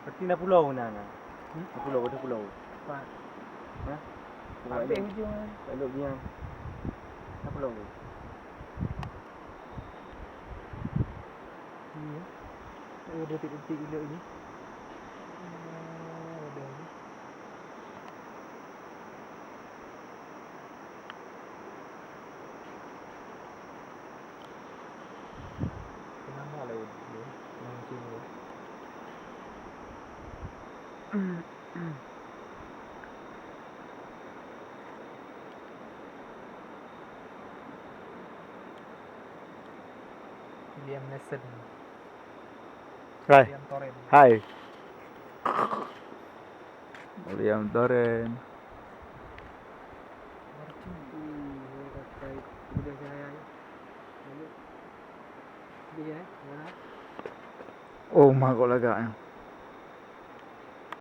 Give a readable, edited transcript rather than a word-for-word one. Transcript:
Berarti na pulau na. Hmm? Ada pulau. Pak. Ha? Sampai hujung kan. Elok dia. Na pulau. Iya. Ada detik-detik elok ni. Ada ni. Kenapa lah dia? Yang sini. Liam Neeson. Hai. Liam Torrent. Hai. Liam Torrent. Oh, mak kau lagak.